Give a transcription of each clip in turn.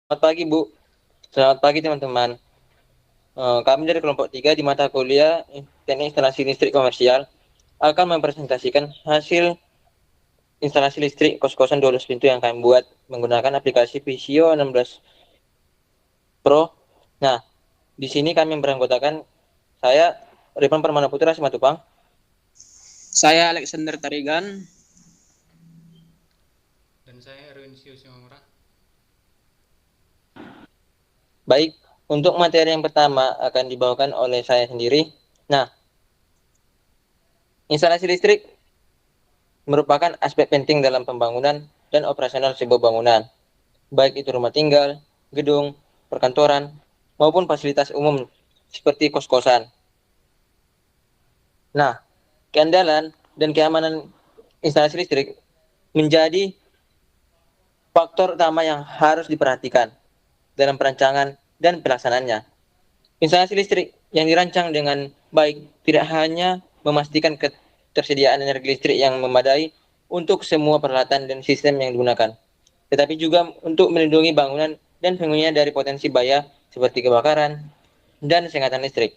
Selamat pagi, Bu. Selamat pagi, teman-teman. Kami dari kelompok 3 di mata kuliah Teknik Instalasi Listrik Komersial akan mempresentasikan hasil instalasi listrik kos-kosan 12 pintu yang kami buat menggunakan aplikasi Visio 16 Pro. Nah, di sini kami beranggotakan saya, Rifan Permana Putra Simatupang. Saya Alexander Tarigan. Dan saya Erwin Siusimamura. Baik, untuk materi yang pertama akan dibawakan oleh saya sendiri. Nah, instalasi listrik merupakan aspek penting dalam pembangunan dan operasional sebuah bangunan, baik itu rumah tinggal, gedung, perkantoran, maupun fasilitas umum seperti kos-kosan. Nah, keandalan dan keamanan instalasi listrik menjadi faktor utama yang harus diperhatikan dalam perancangan dan pelaksanaannya. Instalasi listrik yang dirancang dengan baik tidak hanya memastikan ketersediaan energi listrik yang memadai untuk semua peralatan dan sistem yang digunakan, tetapi juga untuk melindungi bangunan dan penghuninya dari potensi bahaya seperti kebakaran dan sengatan listrik.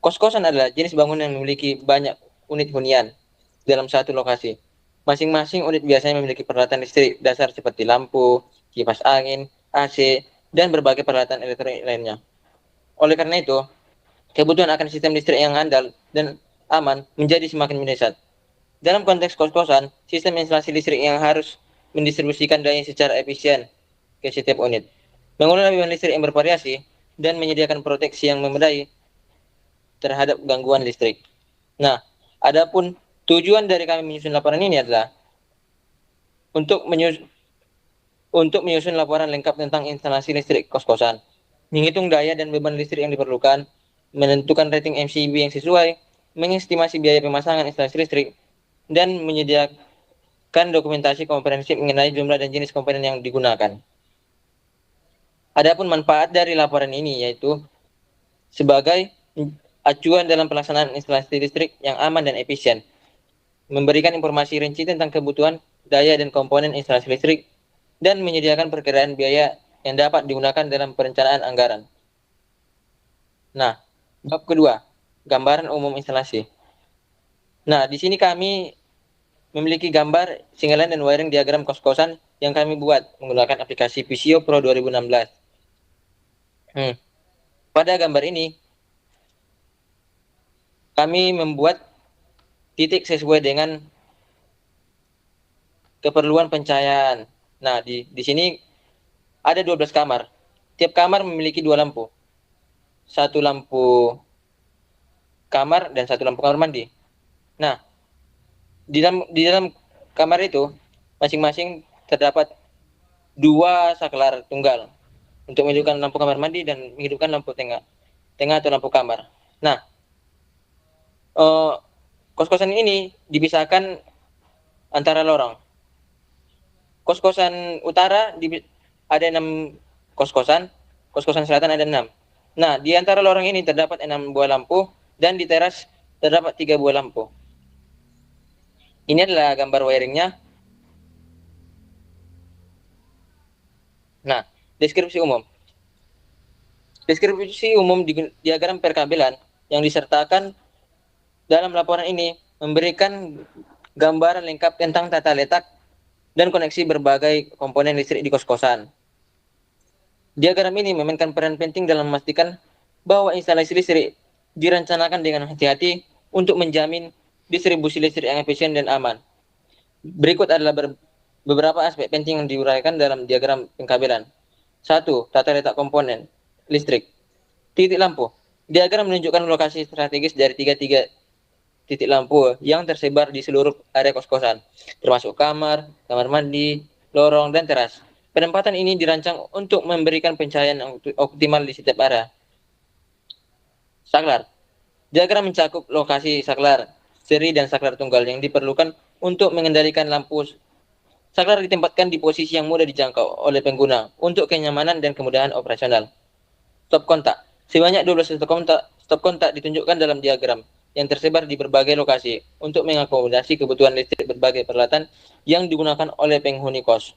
Kos-kosan adalah jenis bangunan yang memiliki banyak unit hunian dalam satu lokasi. Masing-masing unit biasanya memiliki peralatan listrik dasar seperti lampu, kipas angin, AC, dan berbagai peralatan elektronik lainnya. Oleh karena itu, kebutuhan akan sistem listrik yang andal dan aman menjadi semakin mendesak. Dalam konteks kos-kosan, sistem instalasi listrik yang harus mendistribusikan daya secara efisien ke setiap unit, mengelola beban listrik yang bervariasi, dan menyediakan proteksi yang memadai terhadap gangguan listrik. Nah, adapun tujuan dari kami menyusun laporan ini adalah untuk menyusun laporan lengkap tentang instalasi listrik kos-kosan, menghitung daya dan beban listrik yang diperlukan, menentukan rating MCB yang sesuai, mengestimasi biaya pemasangan instalasi listrik, dan menyediakan dokumentasi komprehensif mengenai jumlah dan jenis komponen yang digunakan. Adapun manfaat dari laporan ini yaitu sebagai acuan dalam pelaksanaan instalasi listrik yang aman dan efisien, memberikan informasi rinci tentang kebutuhan, daya, dan komponen instalasi listrik, dan menyediakan perkiraan biaya yang dapat digunakan dalam perencanaan anggaran. Nah, bab kedua, gambaran umum instalasi. Nah, di sini kami memiliki gambar singalan dan wiring diagram kos-kosan yang kami buat menggunakan aplikasi Visio Pro 2016. Pada gambar ini, kami membuat titik sesuai dengan keperluan pencahayaan. Nah, di sini ada 12 kamar. Tiap kamar memiliki 2 lampu. Satu lampu kamar dan satu lampu kamar mandi. Nah, di dalam kamar itu masing-masing terdapat 2 saklar tunggal untuk menghidupkan lampu kamar mandi dan menghidupkan lampu tengah atau lampu kamar. Nah, kos-kosan ini dipisahkan antara lorong. Kos-kosan utara ada 6 kos-kosan, kos-kosan selatan ada 6. Nah, di antara lorong ini terdapat 6 buah lampu dan di teras terdapat 3 buah lampu. Ini adalah gambar wiringnya. Nah, deskripsi umum. Deskripsi umum di diagram perkabelan yang disertakan dalam laporan ini memberikan gambaran lengkap tentang tata letak dan koneksi berbagai komponen listrik di kos-kosan. Diagram ini memainkan peran penting dalam memastikan bahwa instalasi listrik direncanakan dengan hati-hati untuk menjamin distribusi listrik yang efisien dan aman. Berikut adalah beberapa aspek penting yang diuraikan dalam diagram pengkabelan. 1. Tata letak komponen listrik. Titik lampu. Diagram menunjukkan lokasi strategis dari tiga titik lampu yang tersebar di seluruh area kos-kosan, termasuk kamar, kamar mandi, lorong, dan teras. Penempatan ini dirancang untuk memberikan pencahayaan optimal di setiap area. Saklar. Diagram mencakup lokasi saklar seri dan saklar tunggal yang diperlukan untuk mengendalikan lampu. Saklar ditempatkan di posisi yang mudah dijangkau oleh pengguna untuk kenyamanan dan kemudahan operasional. Stop kontak. Sebanyak 12 stop kontak ditunjukkan dalam diagram yang tersebar di berbagai lokasi untuk mengakomodasi kebutuhan listrik berbagai peralatan yang digunakan oleh penghuni kos.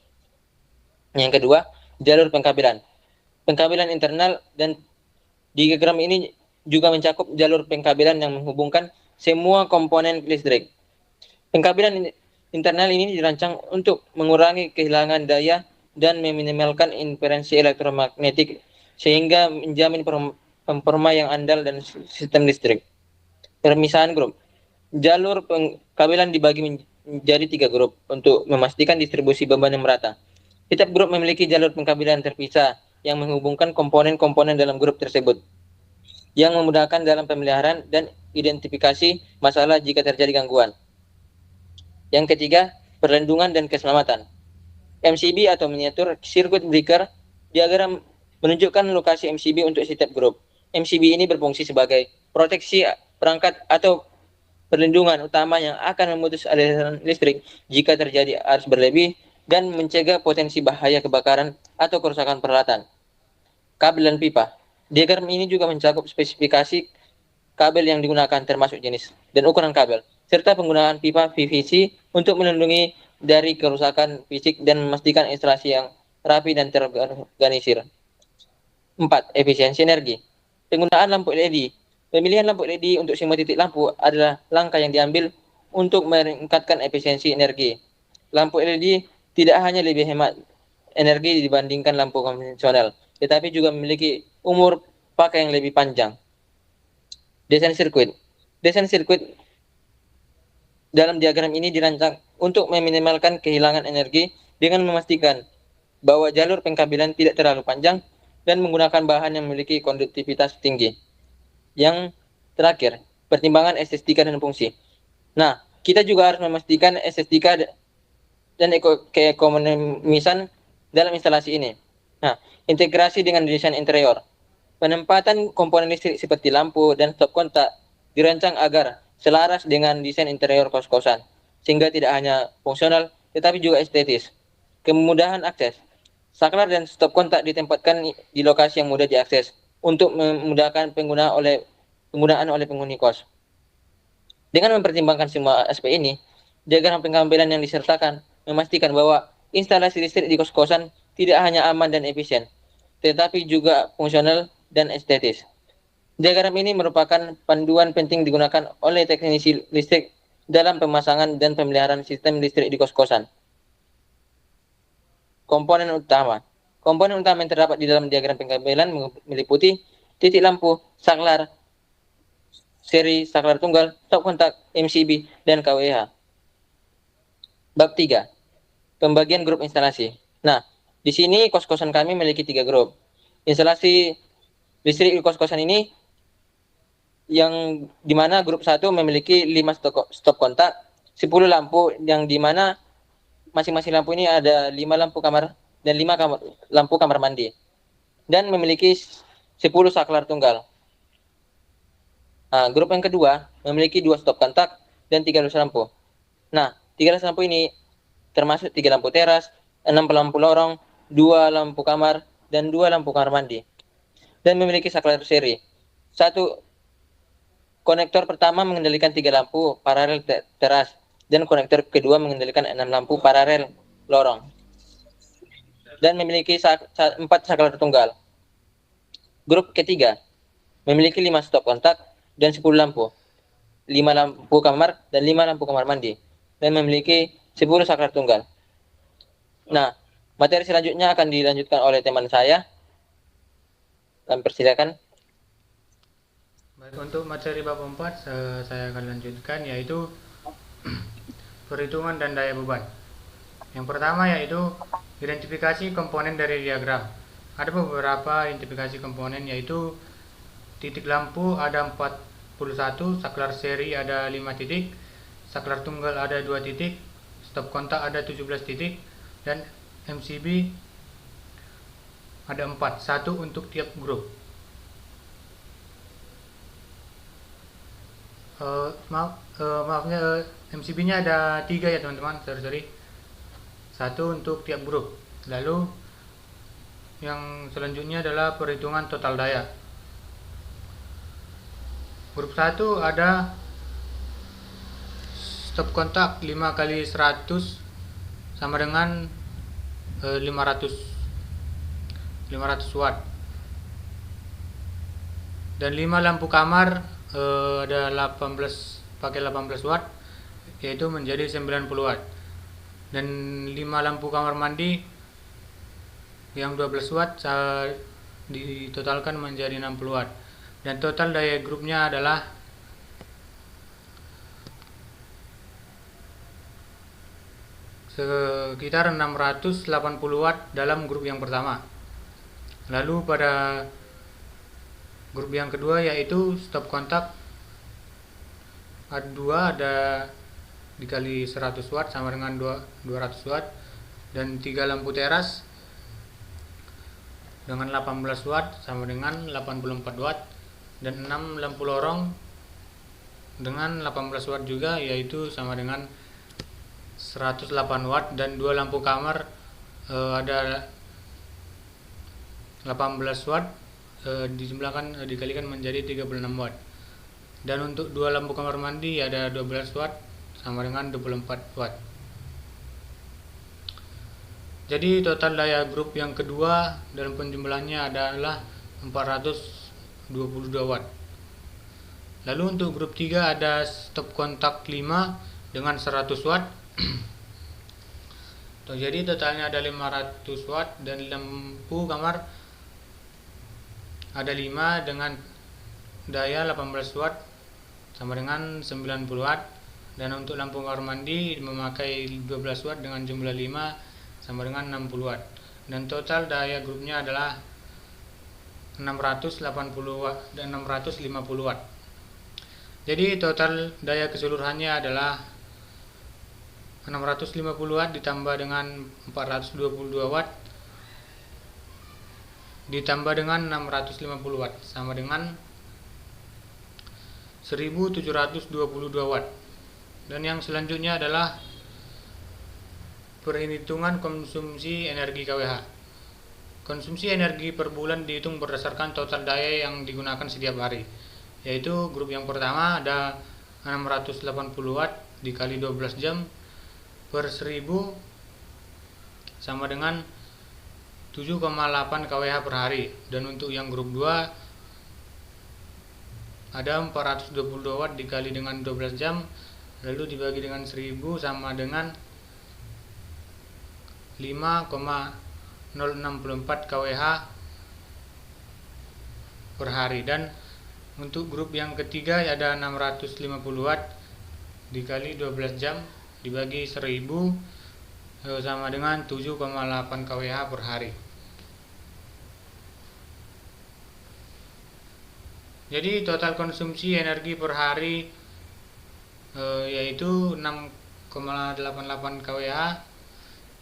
Yang kedua, jalur pengkabelan. Pengkabelan internal dan diagram ini juga mencakup jalur pengkabelan yang menghubungkan semua komponen listrik. Pengkabelan internal ini dirancang untuk mengurangi kehilangan daya dan meminimalkan interferensi elektromagnetik sehingga menjamin performa yang andal dan sistem listrik. Permisahan grup. Jalur pengkabelan dibagi menjadi 3 grup untuk memastikan distribusi beban yang merata. Setiap grup memiliki jalur pengkabelan terpisah yang menghubungkan komponen-komponen dalam grup tersebut, yang memudahkan dalam pemeliharaan dan identifikasi masalah jika terjadi gangguan. Yang ketiga, perlindungan dan keselamatan. MCB atau miniatur circuit breaker diagram menunjukkan lokasi MCB untuk setiap grup. MCB ini berfungsi sebagai proteksi perangkat atau perlindungan utama yang akan memutus aliran listrik jika terjadi arus berlebih dan mencegah potensi bahaya kebakaran atau kerusakan peralatan. Kabel dan pipa. Diagram ini juga mencakup spesifikasi kabel yang digunakan termasuk jenis dan ukuran kabel, serta penggunaan pipa PVC untuk melindungi dari kerusakan fisik dan memastikan instalasi yang rapi dan terorganisir. 4. Efisiensi energi. Penggunaan lampu LED. Pemilihan lampu LED untuk semua titik lampu adalah langkah yang diambil untuk meningkatkan efisiensi energi. Lampu LED tidak hanya lebih hemat energi dibandingkan lampu konvensional, tetapi juga memiliki umur pakai yang lebih panjang. Desain sirkuit. Desain sirkuit dalam diagram ini dirancang untuk meminimalkan kehilangan energi dengan memastikan bahwa jalur pengkabelan tidak terlalu panjang dan menggunakan bahan yang memiliki konduktivitas tinggi. Yang terakhir, pertimbangan estetika dan fungsi. Nah, kita juga harus memastikan estetika dan keekonomisan dalam instalasi ini. Nah, integrasi dengan desain interior. Penempatan komponen listrik seperti lampu dan stop kontak dirancang agar selaras dengan desain interior kos-kosan, sehingga tidak hanya fungsional tetapi juga estetis. Kemudahan akses. Saklar dan stop kontak ditempatkan di lokasi yang mudah diakses untuk memudahkan penggunaan oleh penghuni kos. Dengan mempertimbangkan semua aspek ini, diagram pengkabelan yang disertakan memastikan bahwa instalasi listrik di kos-kosan tidak hanya aman dan efisien, tetapi juga fungsional dan estetis. Diagram ini merupakan panduan penting digunakan oleh teknisi listrik dalam pemasangan dan pemeliharaan sistem listrik di kos-kosan. Komponen utama. Komponen utama yang terdapat di dalam diagram pengkabelan meliputi titik lampu, saklar, seri, saklar tunggal, stop kontak, MCB, dan KWH. Bab 3. Pembagian grup instalasi. Nah, di sini kos-kosan kami memiliki 3 grup. Instalasi listrik di kos-kosan ini yang dimana grup 1 memiliki 5 stop kontak, 10 lampu yang dimana masing-masing lampu ini ada 5 lampu kamar dan 5 lampu kamar mandi, dan memiliki 10 saklar tunggal. Nah, grup yang kedua memiliki 2 stop kontak dan 13 lampu. Nah, 13 lampu ini termasuk 3 lampu teras, 6 lampu lorong, 2 lampu kamar, dan 2 lampu kamar mandi. Dan memiliki saklar seri. 1 konektor pertama mengendalikan 3 lampu paralel teras, dan konektor kedua mengendalikan 6 lampu paralel lorong. Dan memiliki 4 saklar tunggal. Grup ketiga memiliki 5 stop kontak dan 10 lampu, 5 lampu kamar dan 5 lampu kamar mandi, dan memiliki 10 saklar tunggal. Nah, materi selanjutnya akan dilanjutkan oleh teman saya. Kami persilakan. Baik, untuk materi bab 4 saya akan lanjutkan, yaitu perhitungan dan daya beban. Yang pertama yaitu identifikasi komponen dari diagram. Ada beberapa identifikasi komponen, yaitu titik lampu ada 41, saklar seri ada 5 titik, saklar tunggal ada 2 titik, stop kontak ada 17 titik, dan MCB ada 4, 1 untuk tiap grup. Maafnya MCB-nya ada 3 ya teman-teman, sorry. 1 untuk tiap grup. Lalu yang selanjutnya adalah perhitungan total daya. Grup 1 ada stop kontak 5 kali 100 sama dengan 500 500 watt. Dan 5 lampu kamar ada 18 pakai 18 watt, yaitu menjadi 90 watt. Dan 5 lampu kamar mandi yang 12 watt ditotalkan menjadi 60 watt. Dan total daya grupnya adalah sekitar 680 watt dalam grup yang pertama. Lalu pada grup yang kedua yaitu stop kontak A2 ada dikali 100 watt sama dengan 200 watt, dan 3 lampu teras dengan 18 watt sama dengan 84 watt, dan 6 lampu lorong dengan 18 watt juga yaitu sama dengan 108 watt, dan 2 lampu kamar ada 18 watt dikalikan menjadi 36 watt. Dan untuk 2 lampu kamar mandi ada 12 watt sama dengan 24 watt. Jadi total daya grup yang kedua dalam penjumlahannya adalah 422 watt. Lalu untuk grup 3 ada stop kontak 5 dengan 100 watt. Jadi totalnya ada 500 watt, dan lampu kamar ada 5 dengan daya 18 watt sama dengan 90 watt, dan untuk lampu kamar mandi memakai 12 watt dengan jumlah 5 sama dengan 60 watt, dan total daya grupnya adalah 680 watt dan 650 watt. Jadi total daya keseluruhannya adalah 650 watt ditambah dengan 422 watt ditambah dengan 650 watt sama dengan 1722 watt. Dan yang selanjutnya adalah perhitungan konsumsi energi KWH. Konsumsi energi per bulan dihitung berdasarkan total daya yang digunakan setiap hari, yaitu grup yang pertama ada 680 watt dikali 12 jam per 1000 sama dengan 7,8 kWh per hari. Dan untuk yang grup 2 ada 422 watt dikali dengan 12 jam lalu dibagi dengan 1000 sama dengan 5,064 kWh per hari. Dan untuk grup yang ketiga ada 650 watt dikali 12 jam dibagi 1000 sama dengan 7,8 kWh per hari. Jadi total konsumsi energi per hari yaitu 6,88 kWh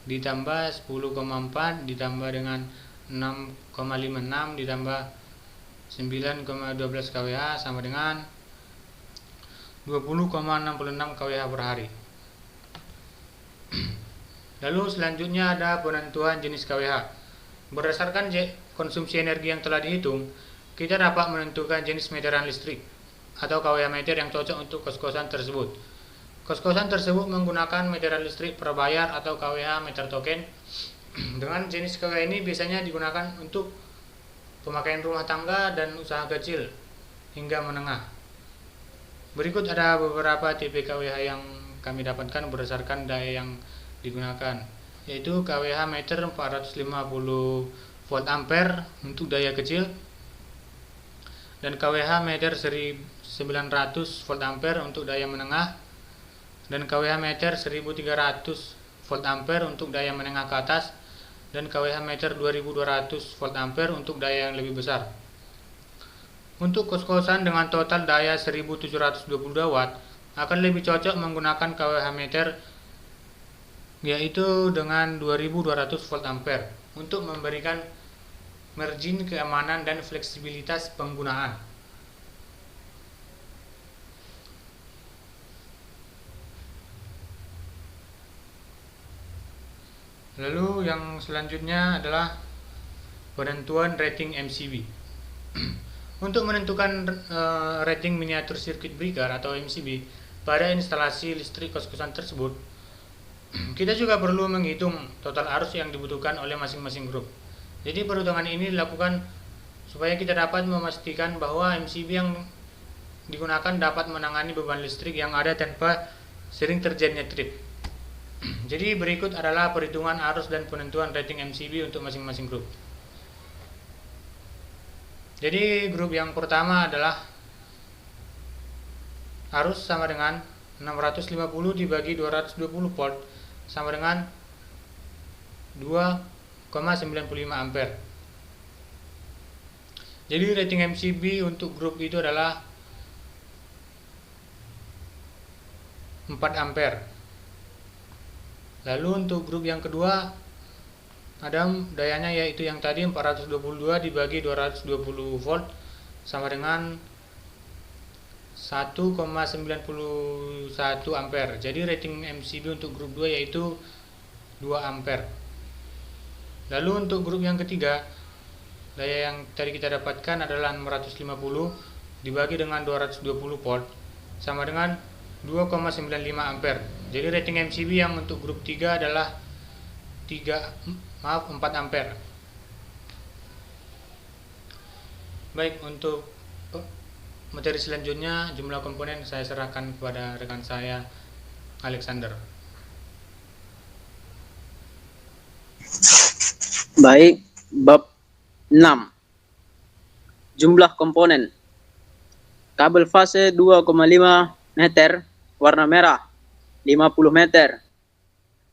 ditambah 10,4 ditambah dengan 6,56 ditambah 9,12 kWh sama dengan 20,66 kWh per hari. Lalu selanjutnya ada penentuan jenis KWH. Berdasarkan konsumsi energi yang telah dihitung, kita dapat menentukan jenis meteran listrik atau KWH meter yang cocok untuk kos-kosan tersebut. Kos-kosan tersebut menggunakan meteran listrik prabayar atau KWH meter token. Dengan jenis KWH ini biasanya digunakan untuk pemakaian rumah tangga dan usaha kecil hingga menengah. Berikut ada beberapa tipe KWH yang kami dapatkan berdasarkan daya yang digunakan, yaitu KWH meter 450 volt ampere untuk daya kecil, dan KWH meter 1900 volt ampere untuk daya menengah, dan KWH meter 1300 volt ampere untuk daya menengah ke atas, dan KWH meter 2200 volt ampere untuk daya yang lebih besar. Untuk kos-kosan dengan total daya 1722 watt akan lebih cocok menggunakan KWH meter yaitu dengan 2200 volt ampere untuk memberikan margin keamanan dan fleksibilitas penggunaan. Lalu yang selanjutnya adalah penentuan rating MCB. Untuk menentukan rating miniatur circuit breaker atau MCB pada instalasi listrik kos-kosan tersebut, kita juga perlu menghitung total arus yang dibutuhkan oleh masing-masing grup. Jadi perhitungan ini dilakukan supaya kita dapat memastikan bahwa MCB yang digunakan dapat menangani beban listrik yang ada tanpa sering terjadinya trip. Jadi berikut adalah perhitungan arus dan penentuan rating MCB untuk masing-masing grup. Jadi grup yang pertama adalah arus sama dengan 650 dibagi 220 volt sama dengan 2,95 ampere. Jadi rating MCB untuk grup itu adalah 4 ampere. Lalu untuk grup yang kedua ada dayanya yaitu yang tadi 422 dibagi 220 volt sama dengan 1,91 ampere. Jadi rating MCB untuk grup 2 yaitu 2 ampere. Lalu untuk grup yang ketiga, daya yang tadi kita dapatkan adalah 650 dibagi dengan 220 volt sama dengan 2,95 ampere. Jadi rating MCB yang untuk grup 3 adalah 4 ampere. Baik, untuk materi selanjutnya jumlah komponen saya serahkan kepada rekan saya Alexander. Baik, bab 6. Jumlah komponen. Kabel fase 2,5 meter warna merah 50 meter.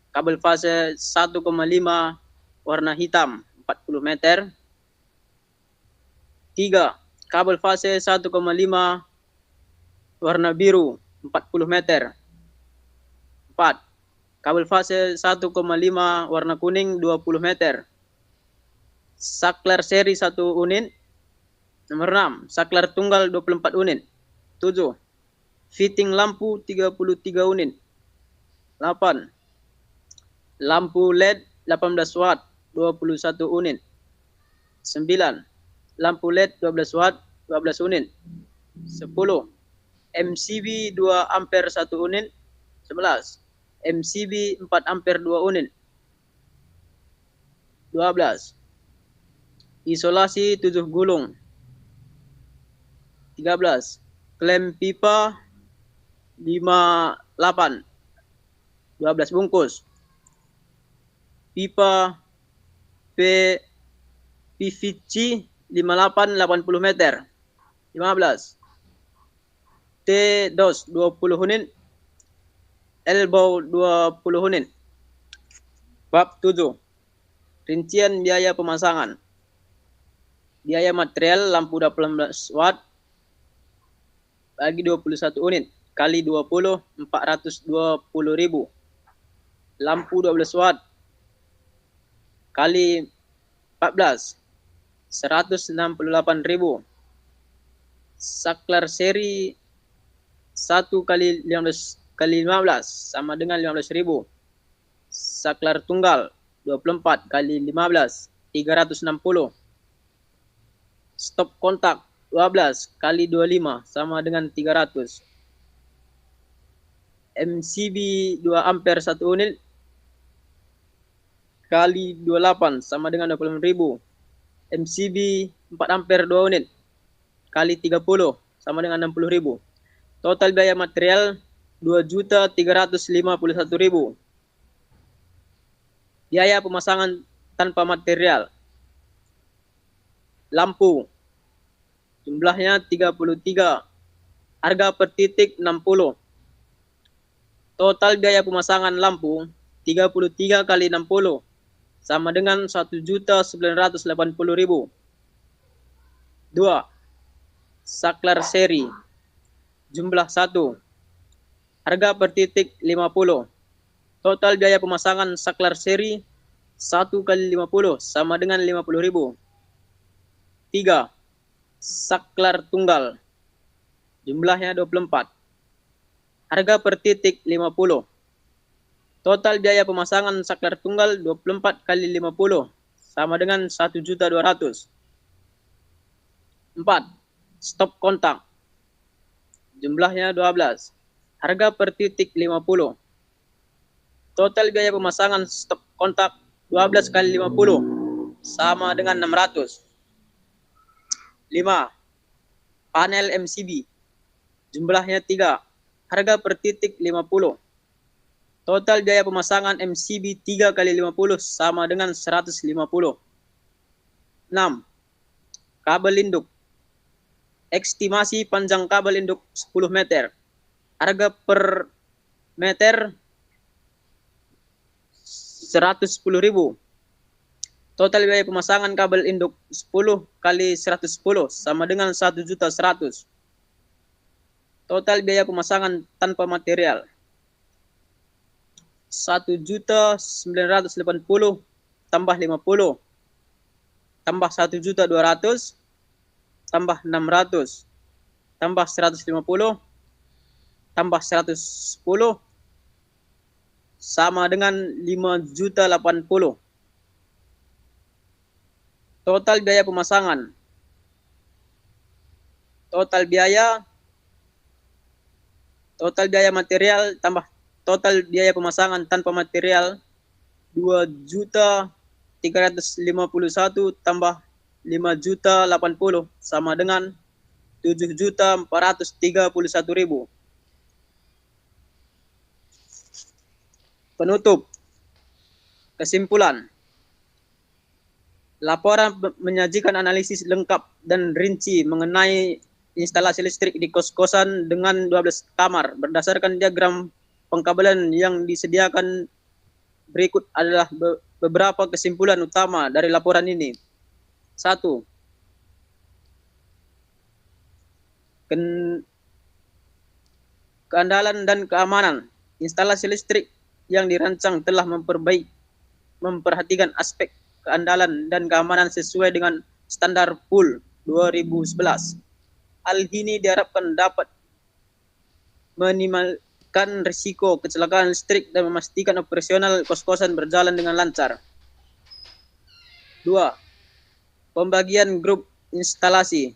Kabel fase 1,5 warna hitam 40 meter. 3. Kabel fase 1,5 warna biru 40 meter. 4. Kabel fase 1,5 warna kuning 20 meter. Saklar seri 1 unit. Nomor 6. Saklar tunggal 24 unit. 7. Fitting lampu 33 unit. 8. Lampu LED 18 watt 21 unit. 9. Lampu LED 12 watt 12 unit. 10. MCB 2 ampere 1 unit. 11. MCB 4 ampere 2 unit. 12. Isolasi 7 gulung. 13. Klem pipa 58 12 bungkus. Pipa PVC 58 80 meter. 15. T-dos 20 unit. Elbow 20 unit. Bab 7. Rincian biaya pemasangan. Biaya material lampu 18 watt bagi 21 unit kali 20 420.000. Lampu 12 watt kali 14 168.000. Saklar seri 1 kali 15 sama dengan 15.000. Saklar tunggal 24 kali 15 360. Stop kontak 12 kali 25 sama dengan 300. MCB 2 ampere 1 unit kali 28 sama dengan 26.000. MCB 4 ampere 2 unit kali 30 sama dengan 60.000. Total biaya material 2.351.000. Biaya pemasangan tanpa material. Lampu jumlahnya 33. Harga per titik 60. Total biaya pemasangan lampu 33 kali 60 sama dengan 1.980.000. 2. Saklar seri jumlah 1. Harga per titik 50. Total biaya pemasangan saklar seri 1 kali 50 sama dengan 50.000. 3. Saklar tunggal jumlahnya 24. Harga per titik 50. Total biaya pemasangan saklar tunggal 24 kali 50 sama dengan 1.200.000. 4. Stop kontak jumlahnya 12. Harga per titik 50. Total biaya pemasangan stop kontak 12 kali 50 sama dengan 600. 5. Panel MCB. Jumlahnya 3. Harga per titik 50. Total biaya pemasangan MCB 3 kali 50 sama dengan 150. 6. Kabel induk. Estimasi panjang kabel induk 10 meter. Harga per meter 110.000. Total biaya pemasangan kabel induk 10 kali 110 sama dengan 1.100.000. Total biaya pemasangan tanpa material 1.980 tambah 50 tambah 1.200.000 tambah 600 tambah 150 tambah 110 sama dengan 5.080. Total biaya pemasangan. Total biaya material tambah total biaya pemasangan tanpa material 2.351 tambah 5.080 sama dengan 7.431.000. Penutup. Kesimpulan. Laporan menyajikan analisis lengkap dan rinci mengenai instalasi listrik di kos-kosan dengan 12 kamar. Berdasarkan diagram pengkabelan yang disediakan, berikut adalah beberapa kesimpulan utama dari laporan ini. 1. Keandalan dan keamanan. Instalasi listrik yang dirancang telah memperhatikan aspek keandalan dan keamanan sesuai dengan standar PUL 2011. Hal ini diharapkan dapat meminimalkan risiko kecelakaan listrik dan memastikan operasional kos-kosan berjalan dengan lancar. 2. Pembagian grup instalasi.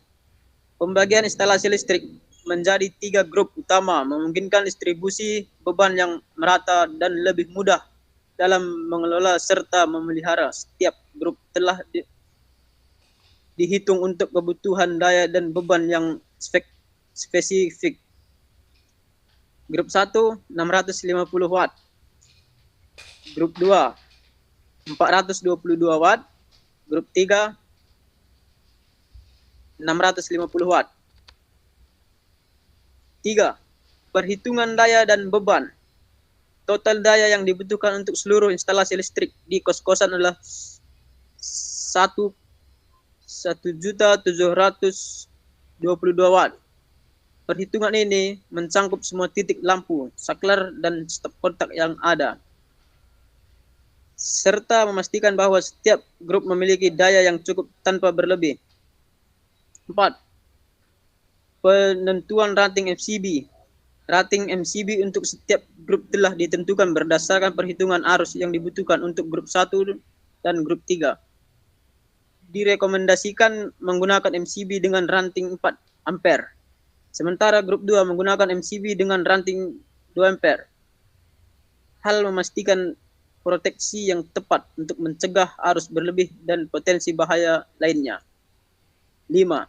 Pembagian instalasi listrik menjadi 3 grup utama, memungkinkan distribusi beban yang merata dan lebih mudah dalam mengelola serta memelihara. Setiap grup telah dihitung untuk kebutuhan daya dan beban yang spesifik. Grup 1 650 watt. Grup 2 422 watt. Grup 3 650 watt. 3. Perhitungan daya dan beban. Total daya yang dibutuhkan untuk seluruh instalasi listrik di kos-kosan adalah 1.722 watt. Perhitungan ini mencangkup semua titik lampu, saklar, dan stop kontak yang ada, serta memastikan bahwa setiap grup memiliki daya yang cukup tanpa berlebih. 4. Penentuan rating MCB. Rating MCB untuk setiap grup telah ditentukan berdasarkan perhitungan arus yang dibutuhkan untuk grup 1 dan grup 3. Direkomendasikan menggunakan MCB dengan rating 4 ampere, sementara grup 2 menggunakan MCB dengan rating 2 ampere. Hal memastikan proteksi yang tepat untuk mencegah arus berlebih dan potensi bahaya lainnya. 5.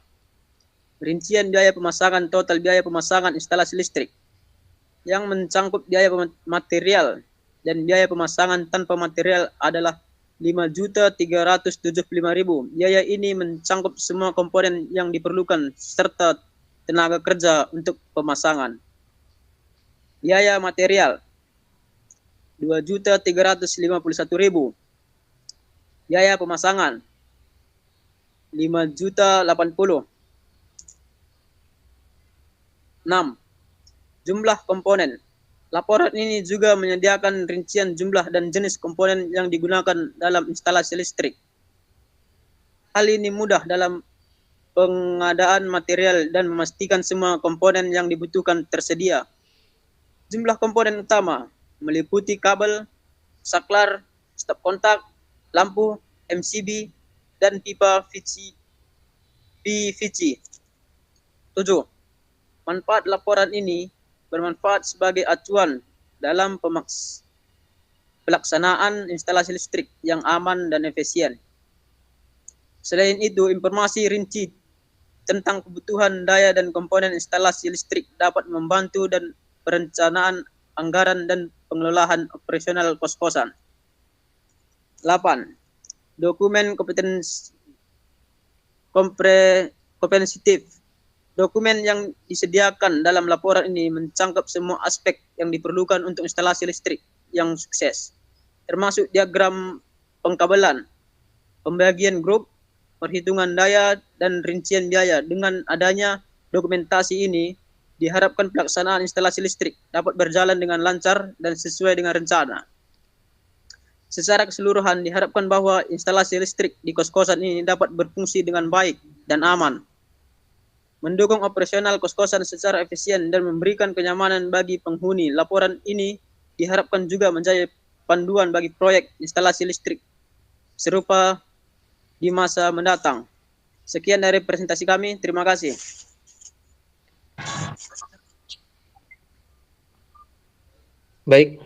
Rincian biaya pemasangan. Total biaya pemasangan instalasi listrik yang mencangkup biaya material dan biaya pemasangan tanpa material adalah 5.375.000. Biaya ini mencangkup semua komponen yang diperlukan serta tenaga kerja untuk pemasangan. Biaya material 2.351.000. Biaya pemasangan 5.080.000. 6. Jumlah komponen. Laporan ini juga menyediakan rincian jumlah dan jenis komponen yang digunakan dalam instalasi listrik. Hal ini mudah dalam pengadaan material dan memastikan semua komponen yang dibutuhkan tersedia. Jumlah komponen utama meliputi kabel, saklar, stop kontak, lampu, MCB, dan pipa PVC. 7. Manfaat laporan ini bermanfaat sebagai acuan dalam pelaksanaan instalasi listrik yang aman dan efisien. Selain itu, informasi rinci tentang kebutuhan daya dan komponen instalasi listrik dapat membantu dan perencanaan anggaran dan pengelolaan operasional kos-kosan. 8. Dokumen komprehensif. Dokumen yang disediakan dalam laporan ini mencangkup semua aspek yang diperlukan untuk instalasi listrik yang sukses, termasuk diagram pengkabelan, pembagian grup, perhitungan daya, dan rincian biaya. Dengan adanya dokumentasi ini, diharapkan pelaksanaan instalasi listrik dapat berjalan dengan lancar dan sesuai dengan rencana. Secara keseluruhan, diharapkan bahwa instalasi listrik di kos-kosan ini dapat berfungsi dengan baik dan aman, mendukung operasional kos-kosan secara efisien, dan memberikan kenyamanan bagi penghuni. Laporan ini diharapkan juga menjadi panduan bagi proyek instalasi listrik serupa di masa mendatang. Sekian dari presentasi kami. Terima kasih. Baik,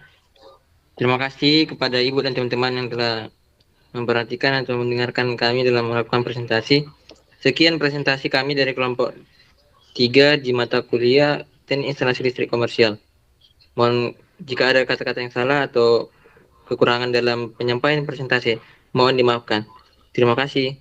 terima kasih kepada Ibu dan teman-teman yang telah memperhatikan atau mendengarkan kami dalam melakukan presentasi. Sekian presentasi kami dari kelompok 3 di mata kuliah Teknik Instalasi Listrik Komersial. Mohon jika ada kata-kata yang salah atau kekurangan dalam penyampaian presentasi, mohon dimaafkan. Terima kasih.